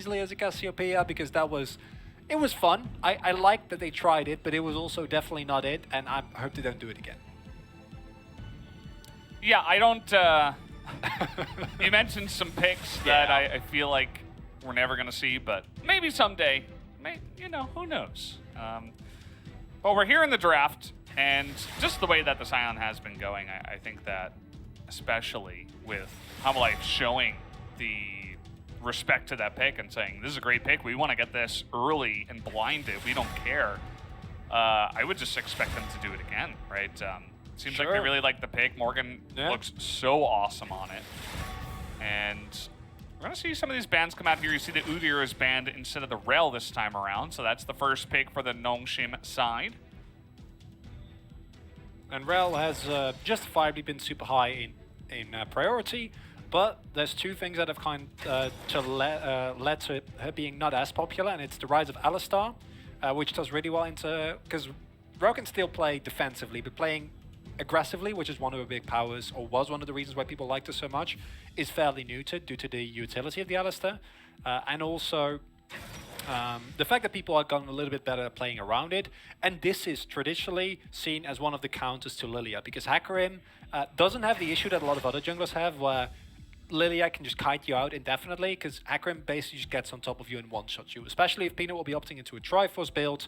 easily as a Cassiopeia because it was fun. I liked that they tried it, but it was also definitely not it, and I hope they don't do it again. Yeah, I don't... you mentioned some picks that I feel like we're never going to see, but maybe someday. Who knows? But we're here in the draft, and just the way that the Scion has been going, I think that especially with Hanwha showing the respect to that pick and saying, this is a great pick, we want to get this early and blinded, we don't care. I would just expect them to do it again, right? Seems like they really like the pick. Morgan looks so awesome on it. And we're going to see some of these bans come out here. You see the Udyr is banned instead of the Rel this time around, so that's the first pick for the Nongshim side. And Rel has justifiably been super high in priority, but there's two things that have led to her being not as popular, and it's the rise of Alistar, which does really well into... Because Rel can still play defensively, but playing aggressively, which is one of her big powers, or was one of the reasons why people liked her so much, is fairly neutered due to the utility of the Alistar. And also the fact that people have gotten a little bit better at playing around it. And this is traditionally seen as one of the counters to Lilia, because Hecarim doesn't have the issue that a lot of other junglers have, where Lilia can just kite you out indefinitely, because Hecarim basically just gets on top of you and one-shots you. Especially if Peanut will be opting into a Triforce build,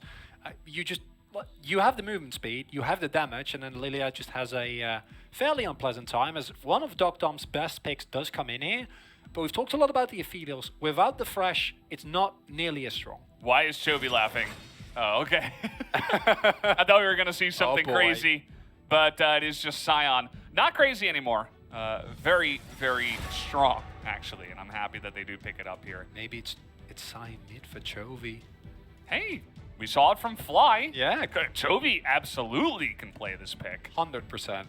you have the movement speed, you have the damage, and then Lilia just has a fairly unpleasant time, as one of Doc Dom's best picks does come in here. But we've talked a lot about the Ethereals. Without the Fresh, it's not nearly as strong. Why is Chovy laughing? Oh, okay. I thought we were going to see something crazy, but it is just Scion. Not crazy anymore. Very, very strong, actually, and I'm happy that they do pick it up here. Maybe it's Scion mid for Chovy. Hey, we saw it from Fly. Yeah. Chovy absolutely can play this pick. 100%.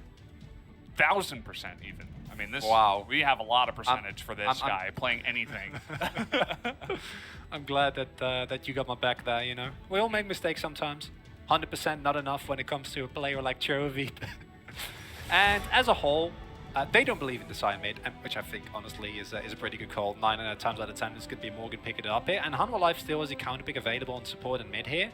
1000% even. I mean, this. Wow. We have a lot of percentage for this guy playing anything. I'm glad that you got my back there, you know. We all make mistakes sometimes. 100% not enough when it comes to a player like Chovy. And as a whole, they don't believe in the Scion mid, which I think, honestly, is a pretty good call. 9 times out of 10, this could be Morgan picking it up here. And Hanwha Life still has a counter pick available on support and mid here.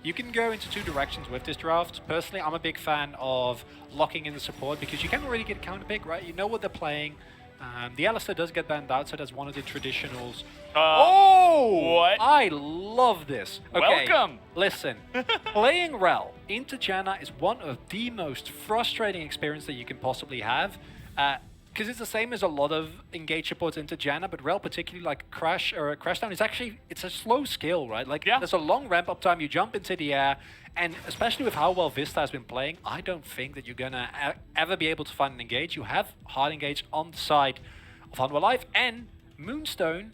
You can go into two directions with this draft. Personally, I'm a big fan of locking in the support, because you can't really get a counter pick, right? You know what they're playing. The Alistar does get banned out, so that's one of the traditionals. What? I love this. Okay, welcome. Listen, playing Rel into Janna is one of the most frustrating experiences that you can possibly have. Because it's the same as a lot of engage supports into Janna, but Rel particularly, like Crashdown, it's a slow skill, right? Like, there's a long ramp up time, you jump into the air, and especially with how well Vista has been playing, I don't think that you're gonna ever be able to find an engage. You have hard engage on the side of Hanwha Life, and Moonstone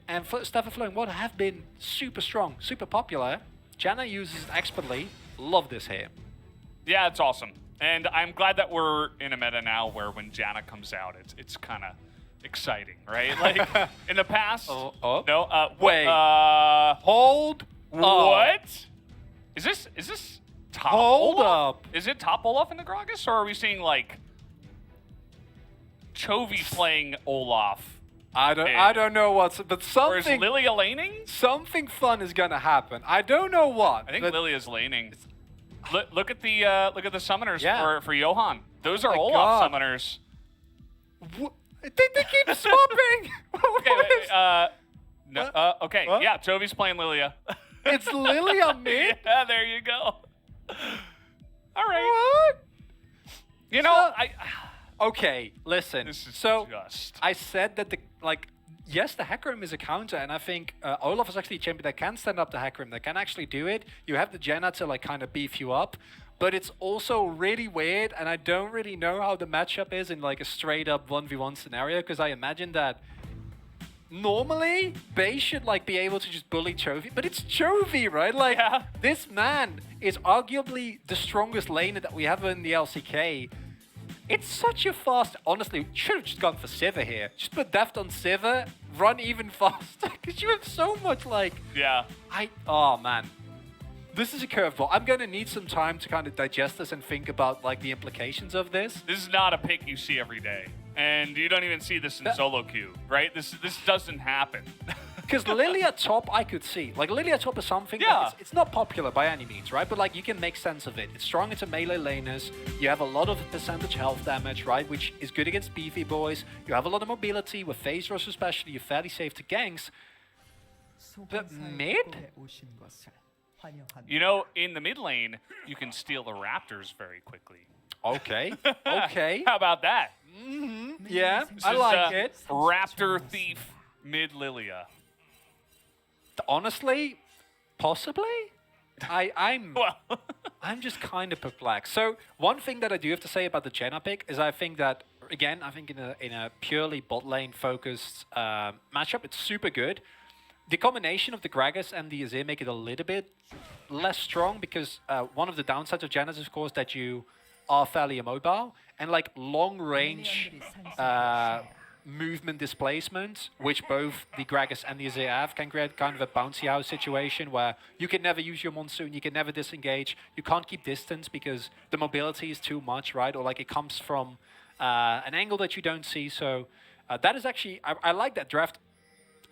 and Staff of Flowing Water have been super strong, super popular. Janna uses it expertly. Love this here. Yeah, it's awesome. And I'm glad that we're in a meta now where when Janna comes out, it's kind of exciting, right? Like, in the past... Wait. Hold What? Is this top Hold Olaf? up. Is it top Olaf in the Gragas, or are we seeing, like, Chovy playing Olaf? I don't know what's... But something... Or is Lilia laning? Something fun is gonna happen. I don't know what. I think Lilia's laning. Look at the summoners for Johan. Those are Olaf summoners. They keep swapping. Okay. Yeah, Chovy's playing Lilia. It's Lilia mid. Yeah, there you go. All right. What? You know, Okay, listen. This is so just... I said that yes, the Hecarim is a counter, and I think Olaf is actually a champion that can stand up to Hecarim, that can actually do it. You have the Janna to like kind of beef you up, but it's also really weird, and I don't really know how the matchup is in like a straight up 1v1 scenario, because I imagine that normally Bey should like be able to just bully Chovy, but it's Chovy, right? Like, this man is arguably the strongest laner that we have in the LCK. It's such a fast... Honestly, should have just gone for Sivir here. Just put Deft on Sivir, run even faster, because you have so much, like... Yeah. Oh, man. This is a curveball. I'm going to need some time to kind of digest this and think about, like, the implications of this. This is not a pick you see every day. And you don't even see this in solo queue, right? This doesn't happen. Because Lilia top, I could see. Like, Lilia top is something, Yeah. like, it's not popular by any means, right? But, like, you can make sense of it. It's strong into melee laners. You have a lot of percentage health damage, right? Which is good against beefy boys. You have a lot of mobility. With phase rush especially, you're fairly safe to ganks. But mid? You know, in the mid lane, you can steal the Raptors very quickly. Okay. Okay. How about that? Yeah, This I is, like it. Raptor Thief mid Lilia. Honestly, possibly? I'm Well, I'm just kind of perplexed. So one thing that I do have to say about the Jenna pick is I think that, again, I think in a purely bot lane focused matchup, it's super good. The combination of the Gragas and the Azir make it a little bit less strong because one of the downsides of Jenna is, of course, that you are fairly immobile and like long range movement displacement, which both the Gragas and the Azir have, can create kind of a bouncy house situation where you can never use your Monsoon, you can never disengage, you can't keep distance because the mobility is too much, right? Or like it comes from an angle that you don't see. So that is actually, I like that draft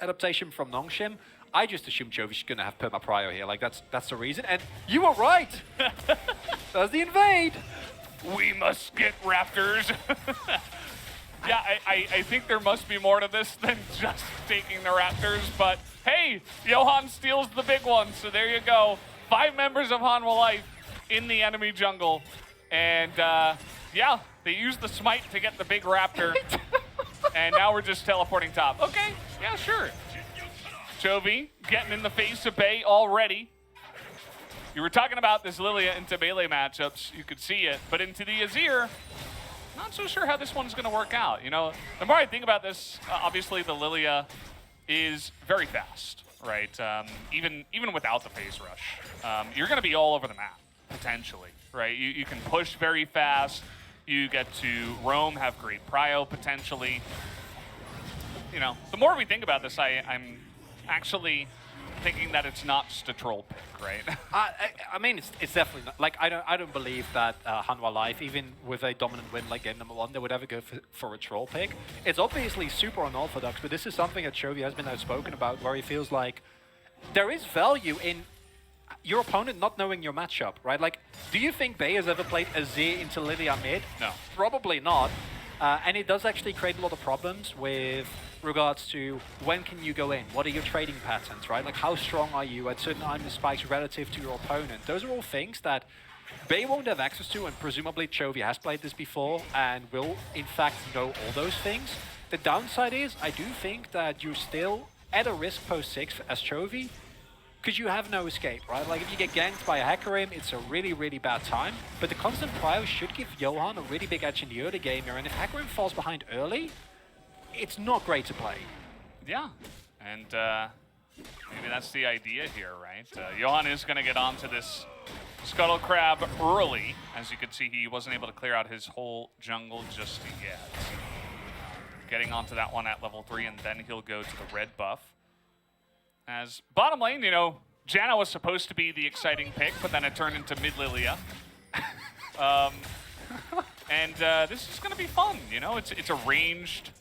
adaptation from Nongshim. I just assumed Jovi's going to have perma prio here. Like that's the reason. And you were right. That's the invade. we must get Raptors. Yeah, I think there must be more to this than just taking the Raptors, but hey, Johan steals the big one, so there you go. 5 members of Hanwha Life in the enemy jungle, and yeah, they used the smite to get the big Raptor, and now we're just teleporting top. Okay, yeah, sure. Jovi getting in the face of Bay already. You were talking about this Lilia into melee matchups, you could see it, but into the Azir, not so sure how this one's going to work out. You know, the more I think about this, obviously the Lilia is very fast, right? Even without the phase rush, you're going to be all over the map potentially, right? You can push very fast. You get to roam, have great prio potentially. You know, the more we think about this, I'm actually thinking that it's not just a troll pick, right? I mean, it's definitely not. Like, I don't believe that Hanwha Life, even with a dominant win like game number 1, they would ever go for a troll pick. It's obviously super unorthodox, but this is something that Chovy has been outspoken about, where he feels like there is value in your opponent not knowing your matchup, right? Like, do you think Bay has ever played Azir into Lilia mid? No. Probably not. And it does actually create a lot of problems with regards to when can you go in, what are your trading patterns, right? Like how strong are you at certain item spikes relative to your opponent? Those are all things that Bay won't have access to, and presumably Chovy has played this before and will in fact know all those things. The downside is I do think that you're still at a risk post 6 as Chovy because you have no escape, right? Like if you get ganked by a Hecarim, it's a really, really bad time. But the constant prio should give Johan a really big edge in the early game here, and if Hecarim falls behind early, it's not great to play. Yeah, and maybe that's the idea here, right? Johan is going to get onto this Scuttle Crab early. As you can see, he wasn't able to clear out his whole jungle just yet. Getting onto that one at level 3, and then he'll go to the red buff. As bottom lane, you know, Janna was supposed to be the exciting pick, but then it turned into mid Lilia. And this is going to be fun, you know? It's a ranged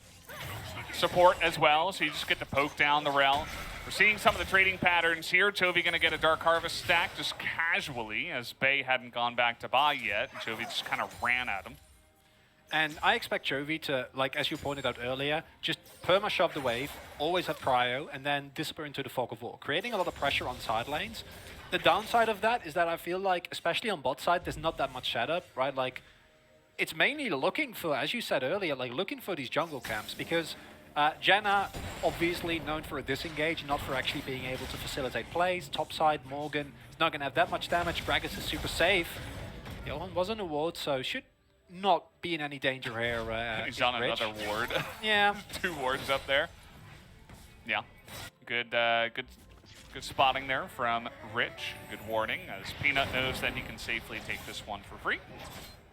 support as well, so you just get to poke down the rel. We're seeing some of the trading patterns here. Chovy going to get a Dark Harvest stack just casually, as Bay hadn't gone back to buy yet, and Chovy just kind of ran at him. And I expect Chovy to, like as you pointed out earlier, just perma-shove the wave, always have prio, and then disappear into the fog of war, creating a lot of pressure on side lanes. The downside of that is that I feel like, especially on bot side, there's not that much setup, right? Like, it's mainly looking for, as you said earlier, like looking for these jungle camps, because Janna, obviously known for a disengage, not for actually being able to facilitate plays. Topside, Morgan is not going to have that much damage. Gragas is super safe. Johan was on a ward, so should not be in any danger here. He's on another ward. Yeah. 2 wards up there. Yeah. Good spotting there from Rich. Good warning, as Peanut knows that he can safely take this one for free.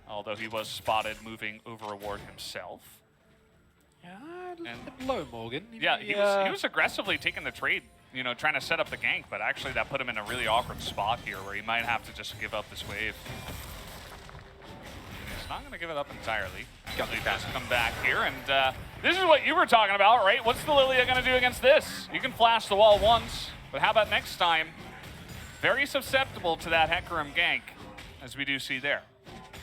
Although he was spotted moving over a ward himself. Yeah, a little bit low, Morgan. Yeah, he was aggressively taking the trade, you know, trying to set up the gank, but actually that put him in a really awkward spot here where he might have to just give up this wave. He's not going to give it up entirely. Got He the does cat. come back here, and this is what you were talking about, right? What's the Lilia going to do against this? You can flash the wall once, but how about next time? Very susceptible to that Hecarim gank, as we do see there.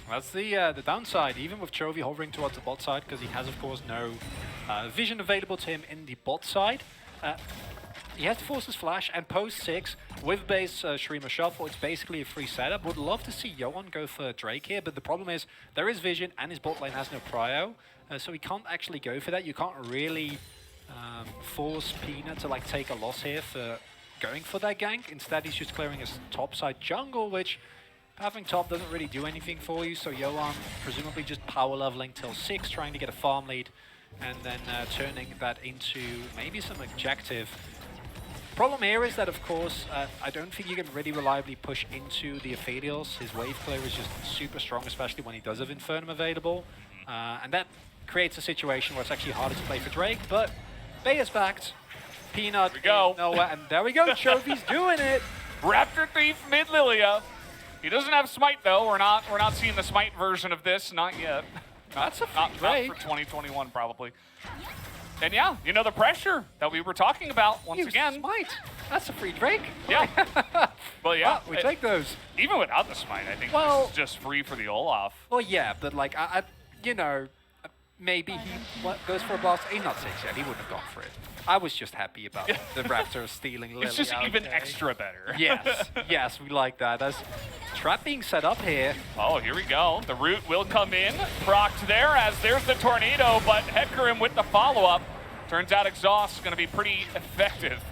That's the downside, even with Chovy hovering towards the bot side, because he has, of course, no vision available to him in the bot side. He has to force his flash, and post 6 with base Shreema Shuffle, it's basically a free setup. Would love to see Yohan go for Drake here, but the problem is there is vision, and his bot lane has no prio, so he can't actually go for that. You can't really force Peanut to like take a loss here for going for that gank. Instead, he's just clearing his top side jungle, which having top doesn't really do anything for you, so Yohan presumably just power leveling till 6, trying to get a farm lead, and then turning that into maybe some objective. Problem here is that, of course, I don't think you can really reliably push into the Aphelios. His wave clear is just super strong, especially when he does have Infernum available. And that creates a situation where it's actually harder to play for Drake, but Bay is backed. Peanut is nowhere, and there we go, Chovy's doing it! Raptor Thief mid Lilia. He doesn't have Smite though. We're not seeing the Smite version of this, not yet. That's a not Drake. for 2021 probably. And yeah, you know the pressure that we were talking about once again. Smite. That's a free Drake. Yeah. Well, yeah. We take those. Even without the Smite, I think this is just free for the Olaf. Well, yeah, but like, you know, maybe he goes for a blast. He's not 6 yet. He wouldn't have gone for it. I was just happy about the Raptor stealing Lily. It's just even extra better. Yes, yes, we like that. As trap being set up here. Oh, here we go. The root will come in. Procced there as there's the tornado, but Hecarim with the follow-up. Turns out Exhaust is going to be pretty effective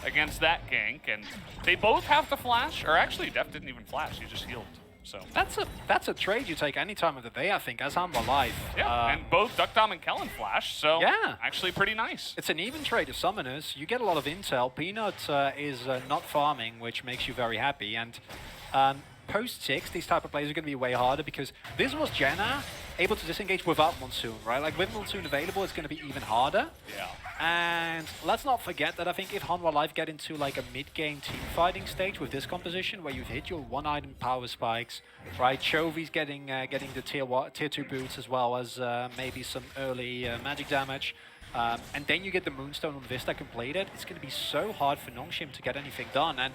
against that gank, and they both have to flash. Or actually, Def didn't even flash. He just healed. So that's a trade you take any time of the day, I think, as Hanwha live. Yeah, and both Duckdom and Kellen flash, so yeah, actually pretty nice. It's an even trade of summoners. You get a lot of intel. Peanut is not farming, which makes you very happy. And post 6, these type of plays are going to be way harder because this was Janna able to disengage without Monsoon, right? Like with Monsoon available, it's going to be even harder. Yeah. And let's not forget that I think if Hanwha Live get into like a mid-game team fighting stage with this composition where you've hit your one-item power spikes, right? Chovy's getting the tier 2 boots as well as maybe some early magic damage. And then you get the Moonstone on Vista completed. It's going to be so hard for Nongshim to get anything done. And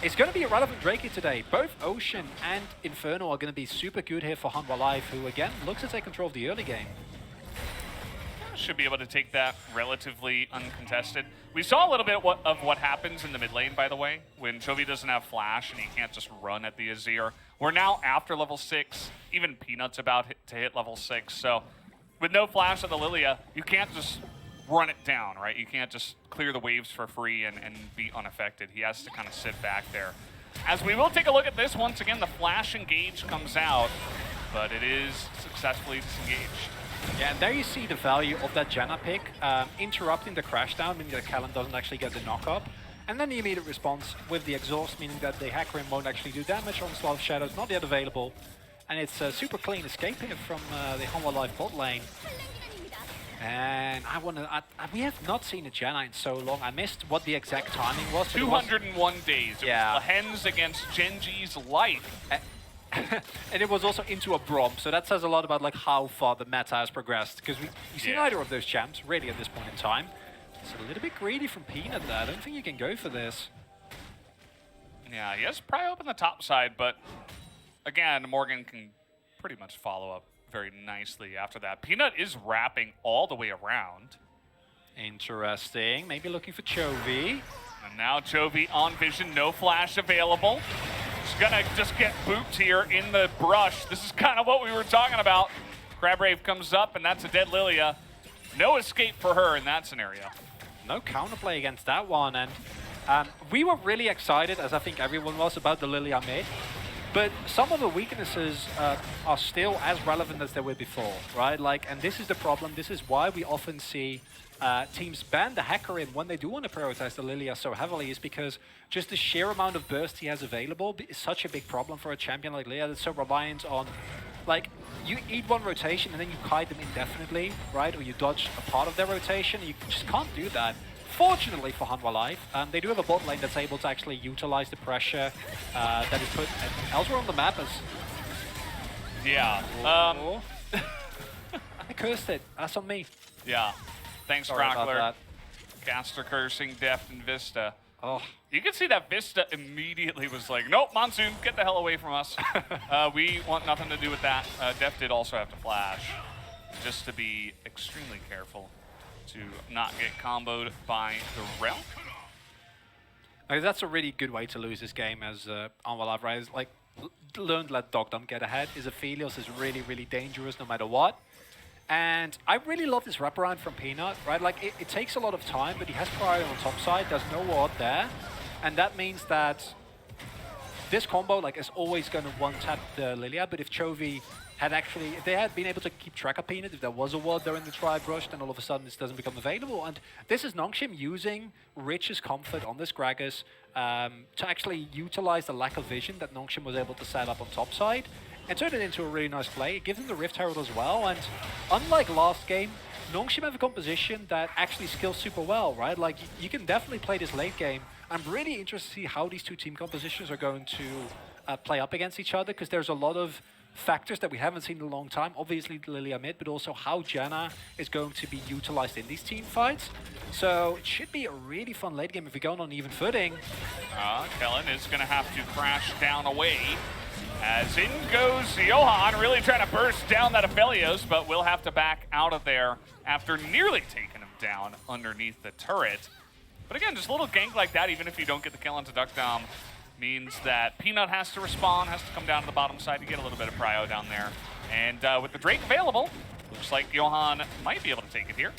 it's going to be a relevant Drake here today. Both Ocean and Inferno are going to be super good here for Hanwha Live, who again looks to take control of the early game. Should be able to take that relatively uncontested. We saw a little bit of what happens in the mid lane, by the way, when Chovy doesn't have flash and he can't just run at the Azir. We're now after level 6. Even Peanut's about to hit level 6. So with no flash on the Lilia, you can't just run it down, right? You can't just clear the waves for free and be unaffected. He has to kind of sit back there. As we will take a look at this, once again, the flash engage comes out, but it is successfully disengaged. Yeah, and there you see the value of that Janna pick, interrupting the crash down, meaning that Kellen doesn't actually get the knock up. And then the immediate response with the exhaust, meaning that the Hecarim won't actually do damage on Slow Shadows, not yet available. And it's a super clean escape here from the Hanwha Live bot lane. And we have not seen a Janna in so long. I missed what the exact timing was. 201 days. It was Hens against Genji's life. And it was also into a Brom, so that says a lot about like how far the meta has progressed. Because we see neither of those champs really at this point in time. It's a little bit greedy from Peanut there. I don't think you can go for this. Yeah, he has pry open the top side, but again, Morgan can pretty much follow up very nicely after that. Peanut is wrapping all the way around. Interesting. Maybe looking for Chovy. And now Chovy on vision, no flash available. He's gonna just get booped here in the brush. This is kind of what we were talking about. Crabrave comes up, and that's a dead Lilia. No escape for her in that scenario. No counterplay against that one, and we were really excited, as I think everyone was, about the Lilia mid. But some of the weaknesses are still as relevant as they were before, right? Like, and this is the problem. This is why we often see teams ban the Hecarim when they do want to prioritize the Lilia so heavily, is because just the sheer amount of burst he has available is such a big problem for a champion like Lilia that's so reliant on, like, you eat one rotation and then you kite them indefinitely, right? Or you dodge a part of their rotation. You just can't do that. Fortunately for Hanwha Live, they do have a bot lane that's able to actually utilize the pressure that is put elsewhere on the map. As Yeah. I cursed it. That's on me. Yeah. Thanks, Sorry about Rockler. that. Caster cursing Deft and Vista. Oh. You can see that Vista immediately was like, nope, Monsoon, get the hell away from us. We want nothing to do with that. Deft did also have to flash, just to be extremely careful to not get comboed by the Rel. That's a really good way to lose this game as Hanwha Live, right? Is like, learn to let Dogdom get ahead. His Aphelios is really, really dangerous no matter what. And I really love this wraparound from Peanut, right? Like, it takes a lot of time, but he has priority on top side. There's no ward there. And that means that this combo, like, is always going to one-tap the Lilia. But if Chovy had actually, if they had been able to keep track of Peanut, if there was a ward there in the Tribe Rush, then all of a sudden this doesn't become available. And this is Nongshim using Rich's comfort on this Gragas to actually utilize the lack of vision that Nongshim was able to set up on top side and turn it into a really nice play. It gives him the Rift Herald as well, and unlike last game, Nongshim have a composition that actually skills super well, right? Like, you can definitely play this late game. I'm really interested to see how these two team compositions are going to play up against each other, because there's a lot of factors that we haven't seen in a long time. Obviously Lilia mid, but also how Janna is going to be utilized in these team fights. So it should be a really fun late game if we're going on even footing. Kellen is going to have to crash down away. As in goes Johan, really trying to burst down that Aphelios, but will have to back out of there after nearly taking him down underneath the turret. But again, just a little gank like that, even if you don't get the kill onto Duckdom, means that Peanut has to respawn, has to come down to the bottom side to get a little bit of prio down there. And with the Drake available, looks like Johan might be able to take it here.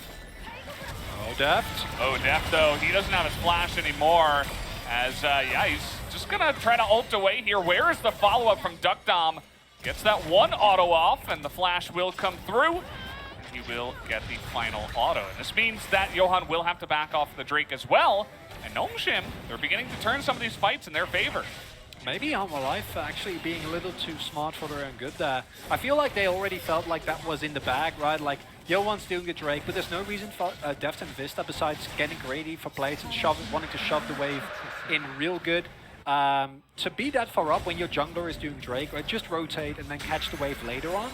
Oh, Deft. Oh, Deft, though, he doesn't have his flash anymore. As, yeah, he's just gonna try to ult away here. Where is the follow-up from Duckdom? Gets that one auto off, and the flash will come through. He will get the final auto. And this means that Johan will have to back off the Drake as well. And Nongshim, they're beginning to turn some of these fights in their favor. Maybe Hanwha Life actually being a little too smart for their own good there. I feel like they already felt like that was in the bag, right? Like, Johan's doing the Drake, but there's no reason for Deft and Vista besides getting greedy for plays and wanting to shove the wave in real good. To be that far up when your jungler is doing Drake, right, just rotate and then catch the wave later on.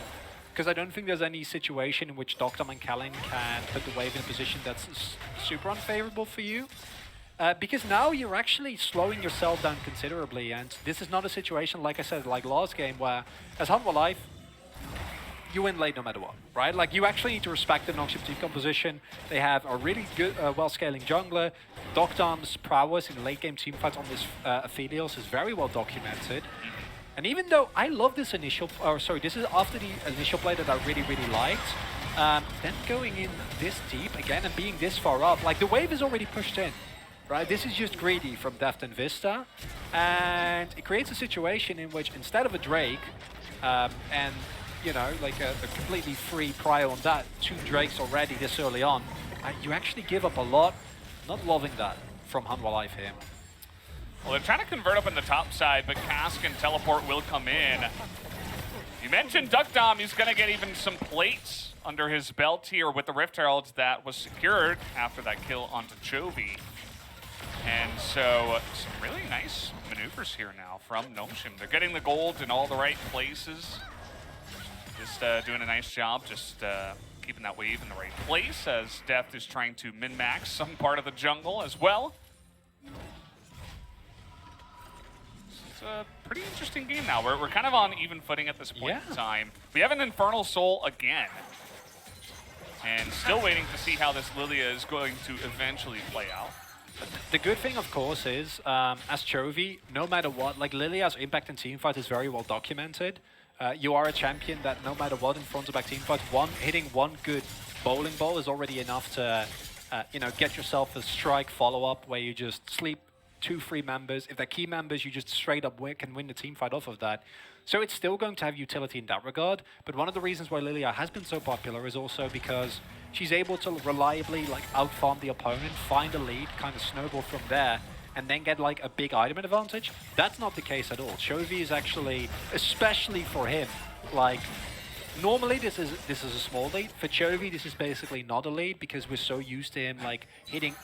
Because I don't think there's any situation in which Dogdom and Kellen can put the wave in a position that's super unfavorable for you. Because now you're actually slowing yourself down considerably, and this is not a situation, like I said, like last game, where as Hanwha Life, you win late no matter what, right? Like, you actually need to respect the Nongshim team composition. They have a really good, well-scaling jungler. Dogdom's prowess in late game team fights on this Aphelios is very well documented. And even though I love this initial, this is after the initial play that I really, really liked, then going in this deep again and being this far up, like, the wave is already pushed in. Right, this is just greedy from Deft and Vista, and it creates a situation in which instead of a Drake, and you know, like a completely free prio on that, 2 Drakes already this early on, you actually give up a lot. Not loving that from Hanwha Life here. Well, they're trying to convert up in the top side, but Cask and Teleport will come in. You mentioned Duckdom, he's going to get even some plates under his belt here with the Rift Herald that was secured after that kill onto Chovy. And so some really nice maneuvers here now from Nongshim. They're getting the gold in all the right places. Just doing a nice job, just keeping that wave in the right place as Deft is trying to min-max some part of the jungle as well. It's a pretty interesting game now. We're kind of on even footing at this point in time. We have an Infernal Soul again. And still waiting to see how this Lilia is going to eventually play out. The good thing, of course, is as Chovy, no matter what, like, Lilia's impact in teamfight is very well documented. You are a champion that no matter what in front of back teamfight, hitting one good bowling ball is already enough to, you know, get yourself a strike follow-up where you just sleep 2 free members. If they're key members, you just straight up can win the teamfight off of that. So it's still going to have utility in that regard. But one of the reasons why Lilia has been so popular is also because she's able to reliably, like, outfarm the opponent, find a lead, kind of snowball from there, and then get, like, a big item advantage. That's not the case at all. Chovy is actually, especially for him, like, normally this is a small lead. For Chovy, this is basically not a lead because we're so used to him, like, hitting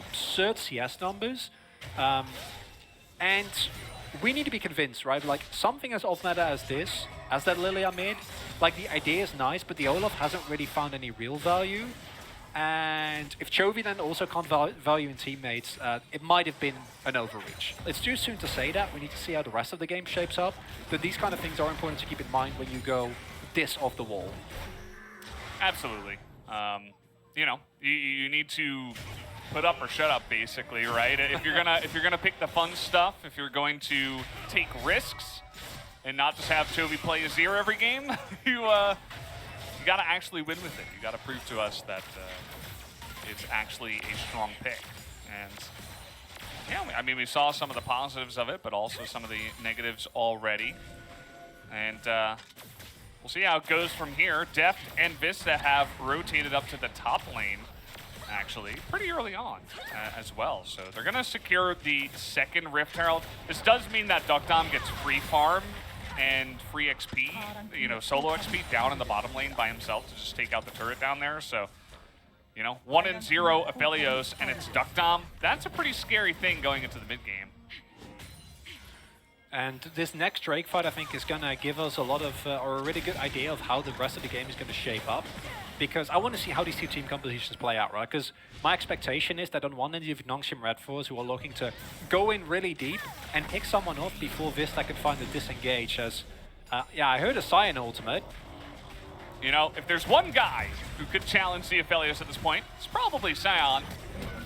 absurd CS numbers. And we need to be convinced, right? Like, something as off-meta as this, as that Lilia mid, like, the idea is nice, but the Olaf hasn't really found any real value. And if Chovy then also can't value in teammates, it might have been an overreach. It's too soon to say that. We need to see how the rest of the game shapes up. But these kind of things are important to keep in mind when you go this off the wall. Absolutely. You know, you need to put up or shut up, basically, right? If you're gonna pick the fun stuff, if you're going to take risks and not just have Chovy play a 0 every game, you got to actually win with it. You got to prove to us that it's actually a strong pick. And yeah, I mean, we saw some of the positives of it, but also some of the negatives already. And we'll see how it goes from here. Deft and Vista have rotated up to the top lane, actually, pretty early on as well. So they're going to secure the second Rift Herald. This does mean that Duckdom gets free farm and free XP, you know, solo XP down in the bottom lane by himself to just take out the turret down there. So, you know, 1-0 Aphelios, and it's Duckdom. That's a pretty scary thing going into the mid game. And this next Drake fight, I think, is going to give us a lot of, or a really good idea of how the rest of the game is going to shape up. Because I want to see how these two team compositions play out, right? Because my expectation is that on one end you have Nongshim Redforce, who are looking to go in really deep and pick someone off before Vista can find the disengage. As, yeah, I heard a Cyan ultimate. You know, if there's one guy who could challenge the Aphelios at this point, it's probably Cyan.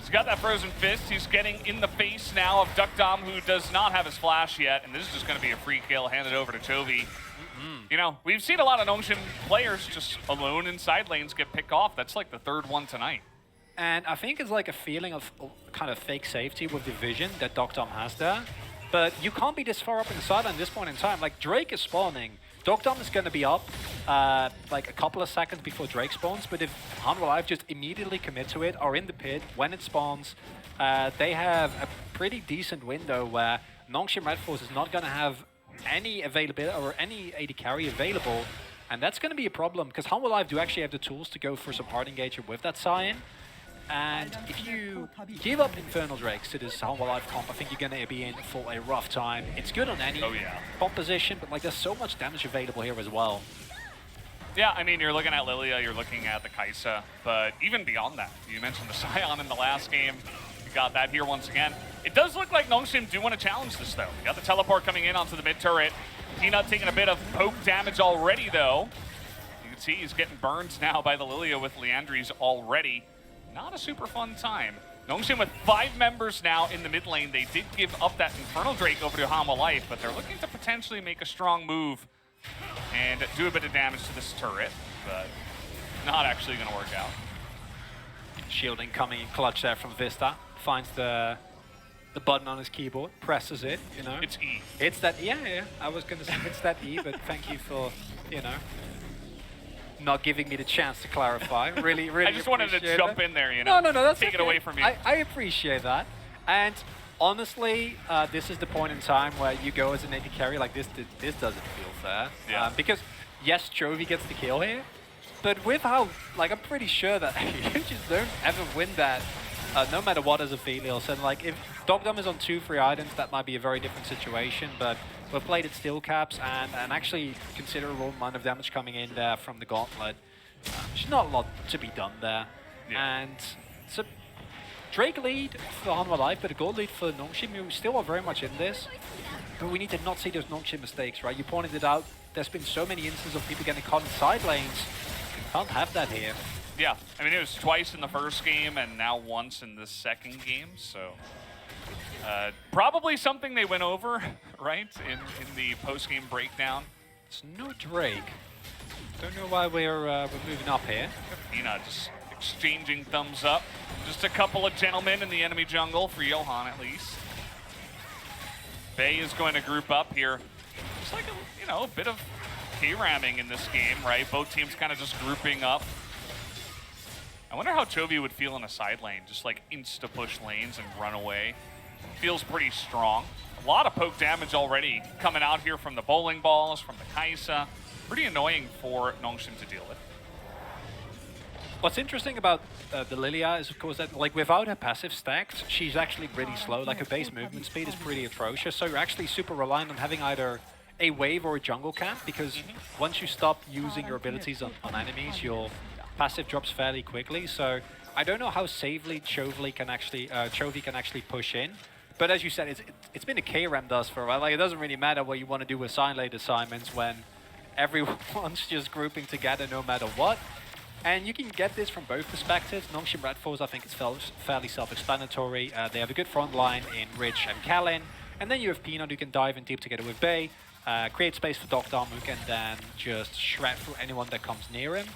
He's got that frozen fist. He's getting in the face now of Duckdom, who does not have his flash yet, and this is just going to be a free kill handed over to Chovy. You know, we've seen a lot of Nongshim players just alone in side lanes get picked off. That's like the third one tonight. And I think it's like a feeling of kind of fake safety with the vision that Duckdom has there. But you can't be this far up in the side lane at this point in time. Like, Drake is spawning. Duckdom is going to be up like a couple of seconds before Drake spawns. But if Hanwha Live just immediately commit to it, are in the pit when it spawns, they have a pretty decent window where Nongshim Redforce is not going to have any availability or any AD carry available, and that's going to be a problem because Hanwha Live do actually have the tools to go for some hard engagement with that Cyan. And if you give up Infernal Drakes to this Hanwha Live comp, I think you're going to be in for a rough time. It's good on any composition, but like there's so much damage available here as well. Yeah, I mean, you're looking at Lilia, you're looking at the Kai'Sa, but even beyond that, you mentioned the Scion in the last game. You got that here once again. It does look like Nongshim do want to challenge this, though. You got the teleport coming in onto the mid turret. Peanut taking a bit of poke damage already, though. You can see he's getting burned now by the Lilia with Leandries already. Not a super fun time. Nongshim with 5 members now in the mid lane. They did give up that Infernal Drake over to Hanwha Life, but they're looking to potentially make a strong move and do a bit of damage to this turret, but not actually going to work out. Shielding coming in clutch there from Vista. Finds the button on his keyboard, presses it, you know. It's E. It's that, yeah, I was going to say it's that E, but thank you for, you know, not giving me the chance to clarify. Really I just wanted to jump in there, you know. No, that's Take it away from you. I appreciate that. And honestly, this is the point in time where you go as an AD carry like this doesn't feel fair. Yeah. Because, yes, Chovy gets the kill here, but with how, like, I'm pretty sure that you just don't ever win that no matter what as Aphelios. And, like, if Duckdom is on 2-3 items, that might be a very different situation, but we've played at steel caps and actually considerable amount of damage coming in there from the gauntlet. There's not a lot to be done there. Yeah. And so Drake lead for Hanwha Life, but a gold lead for Nongshim, who still are very much in this. But we need to not see those Nongshim mistakes, right? You pointed it out. There's been so many instances of people getting caught in side lanes. You can't have that here. Yeah, I mean, it was twice in the first game and now once in the second game, so probably something they went over, right, in the post-game breakdown. It's no Drake. Don't know why we're moving up here. Peanut just exchanging thumbs up. Just a couple of gentlemen in the enemy jungle, for Johan at least. Bay is going to group up here. Just like a bit of K-ramming in this game, right? Both teams kind of just grouping up. I wonder how Chovy would feel in a side lane, just like insta-push lanes and run away. Feels pretty strong. A lot of poke damage already coming out here from the bowling balls, from the Kai'Sa. Pretty annoying for Nongshim to deal with. What's interesting about the Lilia is, of course, that like without her passive stacked, she's actually really slow. Like her base movement speed is pretty atrocious. So you're actually super reliant on having either a wave or a jungle camp, because once you stop using your abilities on enemies, your passive drops fairly quickly. So I don't know how safely Chovy can actually push in. But as you said, it's been a K-Ram thus for a while. Like, it doesn't really matter what you want to do with sign lane assignments when everyone's just grouping together no matter what. And you can get this from both perspectives. Nongshim Redforce, I think it's fairly self-explanatory. They have a good front line in Rich and Kalen. And then you have Peanut, who can dive in deep together with Bay, create space for Doctor, who can then just shred through anyone that comes near him.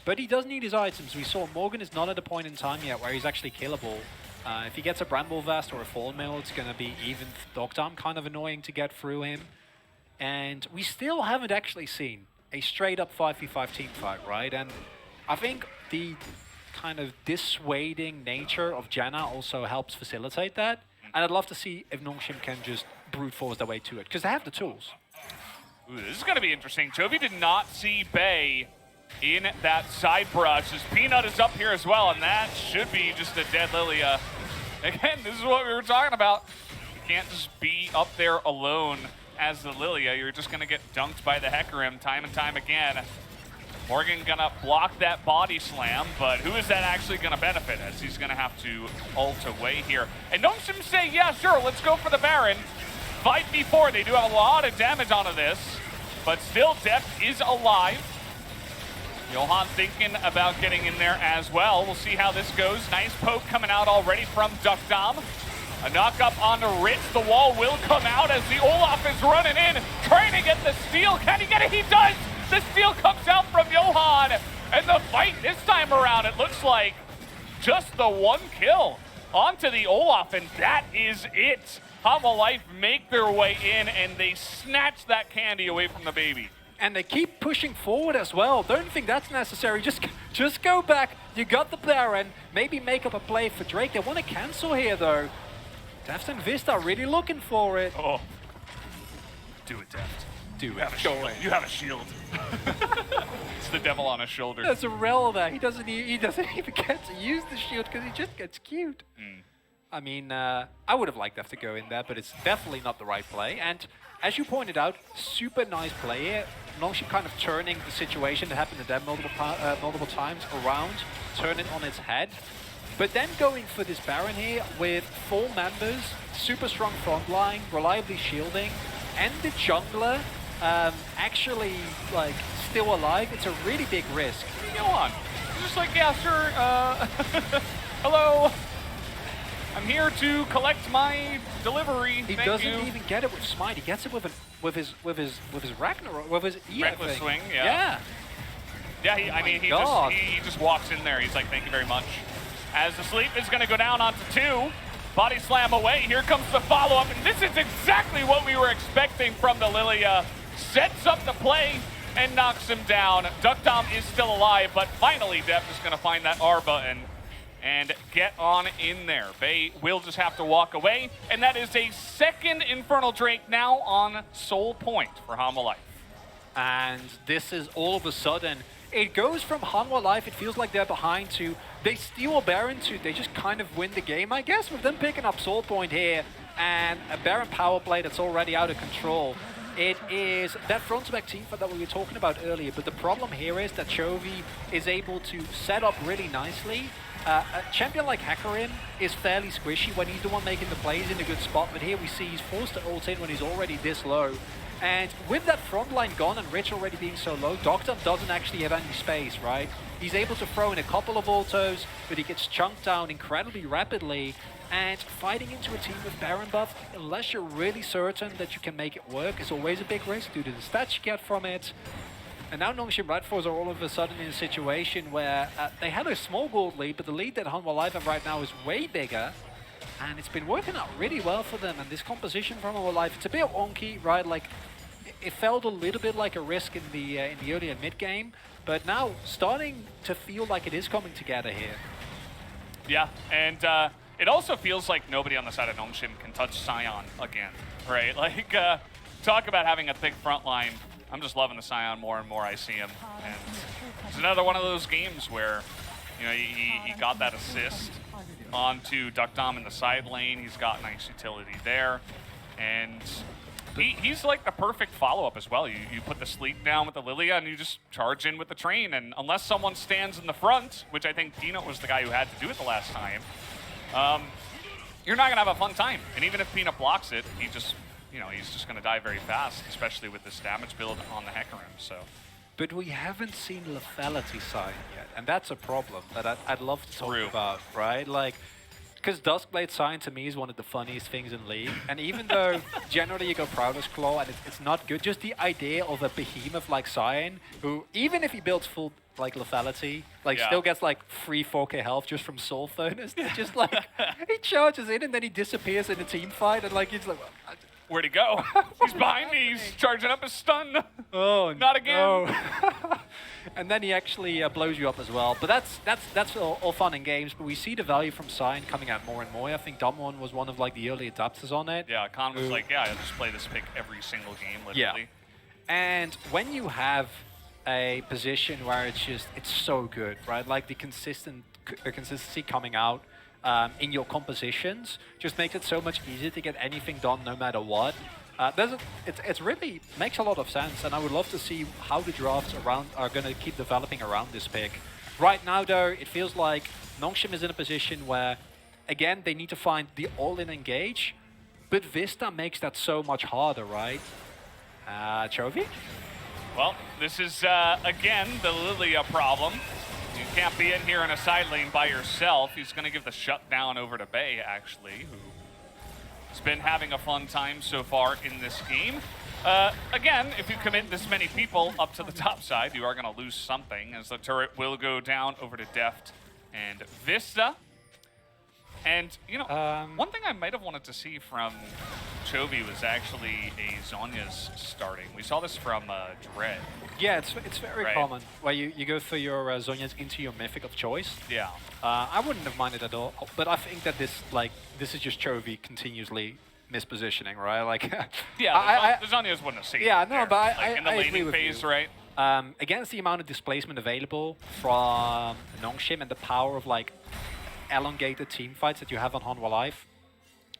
But he does need his items. We saw Morgan is not at a point in time yet where he's actually killable. If he gets a Bramble Vest or a Fallen Mill, it's going to be even Doctor kind of annoying to get through him. And we still haven't actually seen a straight-up 5v5 team fight, right? And I think the kind of dissuading nature of Janna also helps facilitate that. And I'd love to see if Nongshim can just brute force their way to it, because they have the tools. Ooh, this is going to be interesting. Chovy did not see Bay in that side brush, as Peanut is up here as well, and that should be just a dead Lilia. Again, this is what we were talking about. You can't just be up there alone as the Lilia. You're just going to get dunked by the Hecarim time and time again. Morgan gonna block that body slam, but who is that actually gonna benefit, as he's gonna have to ult away here. And Nongshim say, yeah, sure, let's go for the Baron. 5v4, they do have a lot of damage onto this, but still Deft is alive. Johan thinking about getting in there as well. We'll see how this goes. Nice poke coming out already from Duckdom. A knock up onto Ritz. The wall will come out as the Olaf is running in, trying to get the steal. Can he get it? He does! The steal comes out from Johan, and the fight this time around, it looks like just the one kill onto the Olaf, and that is it. Hanwha Life make their way in, and they snatch that candy away from the baby. And they keep pushing forward as well. Don't think that's necessary. Just go back. You got the Baron. Maybe make up a play for Drake. They want to cancel here, though. Deft and Vista are really looking for it. Oh, do it, Deft. Do it. You have a shield. It's the devil on his shoulder. There's a Rel there. He doesn't even get to use the shield because he just gets cute. I mean, I would have liked Deft to go in there, but it's definitely not the right play. And as you pointed out, super nice play here. Nongshim kind of turning the situation that happened to them multiple times around, turn it on its head. But then going for this Baron here with 4 members, super strong front line, reliably shielding, and the jungler actually like still alive. It's a really big risk. Go on. He's just like, yeah, sure. Hello. I'm here to collect my delivery. He Thank doesn't you. even get it with Smite. He gets it with his Ragnarok, with his E, Reckless swing. Yeah. Yeah. Yeah. He just walks in there. He's like, thank you very much. As the sleep is going to go down onto 2. Body slam away. Here comes the follow-up, and this is exactly what we were expecting from the Lilia. Sets up the play and knocks him down. Duckdom is still alive, but finally Deft is going to find that R button and get on in there. Bay will just have to walk away, and that is a second Infernal Drake now on Soul Point for Hanwha Life. And this is all of a sudden, it goes from Hanwha Life, it feels like they're behind, to they steal a Baron to they just kind of win the game, I guess, with them picking up Soul Point here, and a Baron power play that's already out of control. It is that front spec team fight that we were talking about earlier, but the problem here is that Chovy is able to set up really nicely. A champion like Hecarim is fairly squishy when he's the one making the plays in a good spot, but here we see he's forced to ult in when he's already this low. And with that front line gone and Rich already being so low, Doctor doesn't actually have any space, right? He's able to throw in a couple of autos, but he gets chunked down incredibly rapidly. And fighting into a team with Baron buff, unless you're really certain that you can make it work, is always a big risk due to the stats you get from it. And now Nongshim Redforce are all of a sudden in a situation where they had a small gold lead, but the lead that Hanwha Life have right now is way bigger. And it's been working out really well for them. And this composition from Hanwha Life, it's a bit wonky, right? Like, it felt a little bit like a risk in the early and mid game, but now starting to feel like it is coming together here. Yeah, and it also feels like nobody on the side of Nongshim can touch Sion again, right? Like, talk about having a thick front line. I'm just loving the Sion more and more I see him. And it's another one of those games where You know, he got that assist onto Duckdom in the side lane. He's got nice utility there. And he's like the perfect follow-up as well. You put the sleep down with the Lilia and you just charge in with the train. And unless someone stands in the front, which I think Peanut was the guy who had to do it the last time, you're not going to have a fun time. And even if Peanut blocks it, he's just going to die very fast, especially with this damage build on the Hecarim. So. But we haven't seen lethality sign yet, and that's a problem that I'd love to talk about, right? Like, because Duskblade sign to me is one of the funniest things in League, and even though generally you go Prowler's Claw and it's not good, just the idea of a behemoth like Cyan, who even if he builds full like lethality, like still gets like 3-4k health just from Soul Furnace, it's just like he charges in and then he disappears in a team fight, and like he's like. Where'd he go? He's behind me. He's charging up his stun. Oh, not again. No. And then he actually blows you up as well. But that's all fun and games. But we see the value from Cyan coming out more and more. I think Damwon was one of like the early adapters on it. Yeah, Khan was like, yeah, I'll just play this pick every single game, literally. Yeah. And when you have a position where it's so good, right? Like the consistency coming out. In your compositions, just makes it so much easier to get anything done no matter what. It really makes a lot of sense, and I would love to see how the drafts around are going to keep developing around this pick. Right now, though, it feels like Nongshim is in a position where, again, they need to find the all-in engage, but Vista makes that so much harder, right? Chovy? Well, this is, again, the Lilia problem. You can't be in here in a side lane by yourself. He's going to give the shutdown over to Bay, actually, who's been having a fun time so far in this game. Again, if you commit this many people up to the top side, you are going to lose something, as the turret will go down over to Deft and Vista. And, you know, one thing I might have wanted to see from Chovy was actually a Zhonya's starting. We saw this from Dread. Yeah, it's very common, where you go for your Zhonya's into your mythic of choice. Yeah. I wouldn't have minded at all, but I think that this is just Chovy continuously mispositioning, right? Like, yeah, the Zhonya's wouldn't have seen it. Yeah, no, there. but like in the laning phase, you. Right? Against the amount of displacement available from Nongshim and the power of like elongated team fights that you have on Hanwha Live,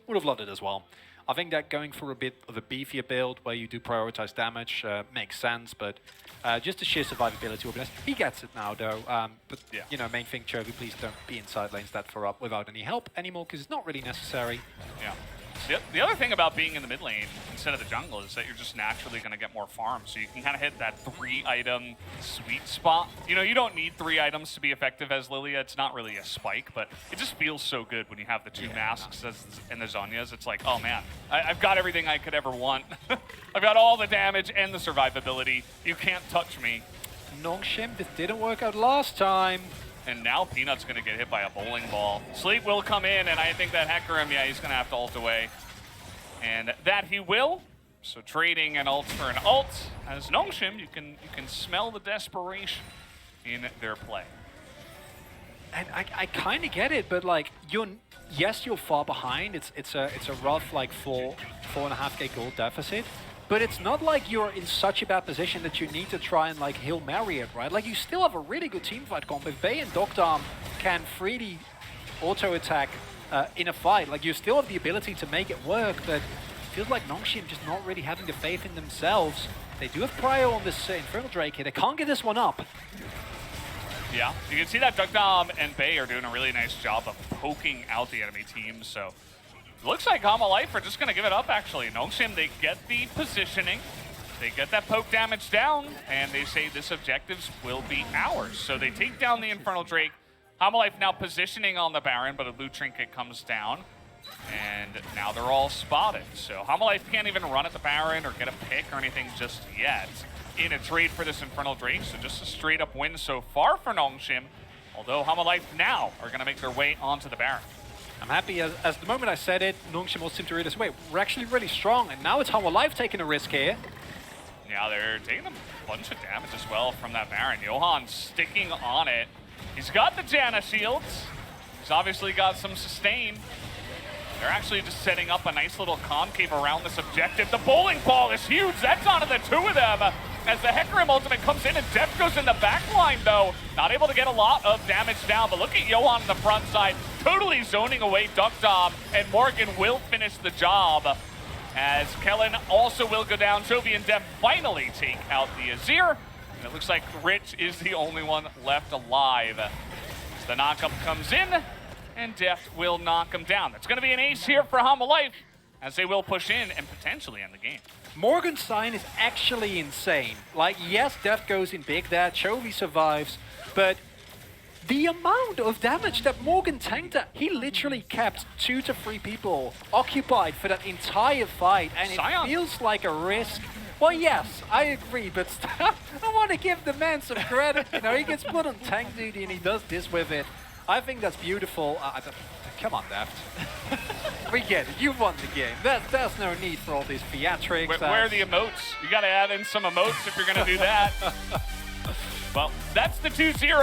would have loved it as well. I think that going for a bit of a beefier build where you do prioritize damage makes sense, but just the sheer survivability will be nice. He gets it now, though. But, you know, main thing, Chovy, please don't be in side lanes that far up without any help anymore, because it's not really necessary. Yeah. The other thing about being in the mid lane instead of the jungle is that you're just naturally going to get more farm. So you can kind of hit that 3-item sweet spot. You know, you don't need 3 items to be effective as Lilia. It's not really a spike, but it just feels so good when you have the 2 masks and the Zhonyas. It's like, oh man, I've got everything I could ever want. I've got all the damage and the survivability. You can't touch me. Nongshim, this didn't work out last time. And now Peanut's going to get hit by a bowling ball. Sleep will come in, and I think that Hecarim, yeah, he's going to have to ult away. And that he will. So trading an ult for an ult. As Nongshim, you can smell the desperation in their play. And I kind of get it, but like you're far behind. It's a rough like 4.5k gold deficit. But it's not like you're in such a bad position that you need to try and like Hail Mary it, right? Like you still have a really good teamfight comp. If Bay and Duckdom can freely auto-attack in a fight, like you still have the ability to make it work, but it feels like Nongshim just not really having the faith in themselves. They do have prio on this Infernal Drake here. They can't get this one up. Yeah, you can see that Duckdom and Bay are doing a really nice job of poking out the enemy team, so... Looks like Hanwha Life are just going to give it up, actually. Nongshim, they get the positioning, they get that poke damage down, and they say this objectives will be ours. So they take down the Infernal Drake. Hanwha Life now positioning on the Baron, but a loot trinket comes down, and now they're all spotted. So Hanwha Life can't even run at the Baron or get a pick or anything just yet in a trade for this Infernal Drake. So just a straight up win so far for Nongshim, although Hanwha Life now are going to make their way onto the Baron. I'm happy as the moment I said it, Nongshim will seem to realize, wait, we're actually really strong, and now it's Hanwha Life taking a risk here. Yeah, they're taking a bunch of damage as well from that Baron. Johan sticking on it. He's got the Janna shields. He's obviously got some sustain. They're actually just setting up a nice little concave around this objective. The bowling ball is huge. That's onto the 2 of them. as the Hecarim ultimate comes in and Deft goes in the back line though. Not able to get a lot of damage down, but look at Johan on the front side, totally zoning away Duckdom, and Morgan will finish the job. As Kellen also will go down, Chovy and Deft finally take out the Azir. And it looks like Rich is the only one left alive. As the knockup comes in, and Deft will knock him down. That's going to be an ace here for Hanwha Life, as they will push in and potentially end the game. Morgan's sign is actually insane. Like, yes, Deft goes in big there, Chovy survives, but the amount of damage that Morgan tanked, he literally kept 2 to 3 people occupied for that entire fight, and Sion. It feels like a risk. Well, yes, I agree, but I want to give the man some credit. You know, he gets put on tank duty and he does this with it. I think that's beautiful. Come on, Deft. We get it. You won the game. There's no need for all these theatrics. Where are the emotes? You got to add in some emotes if you're going to do that. Well, that's the 2-0.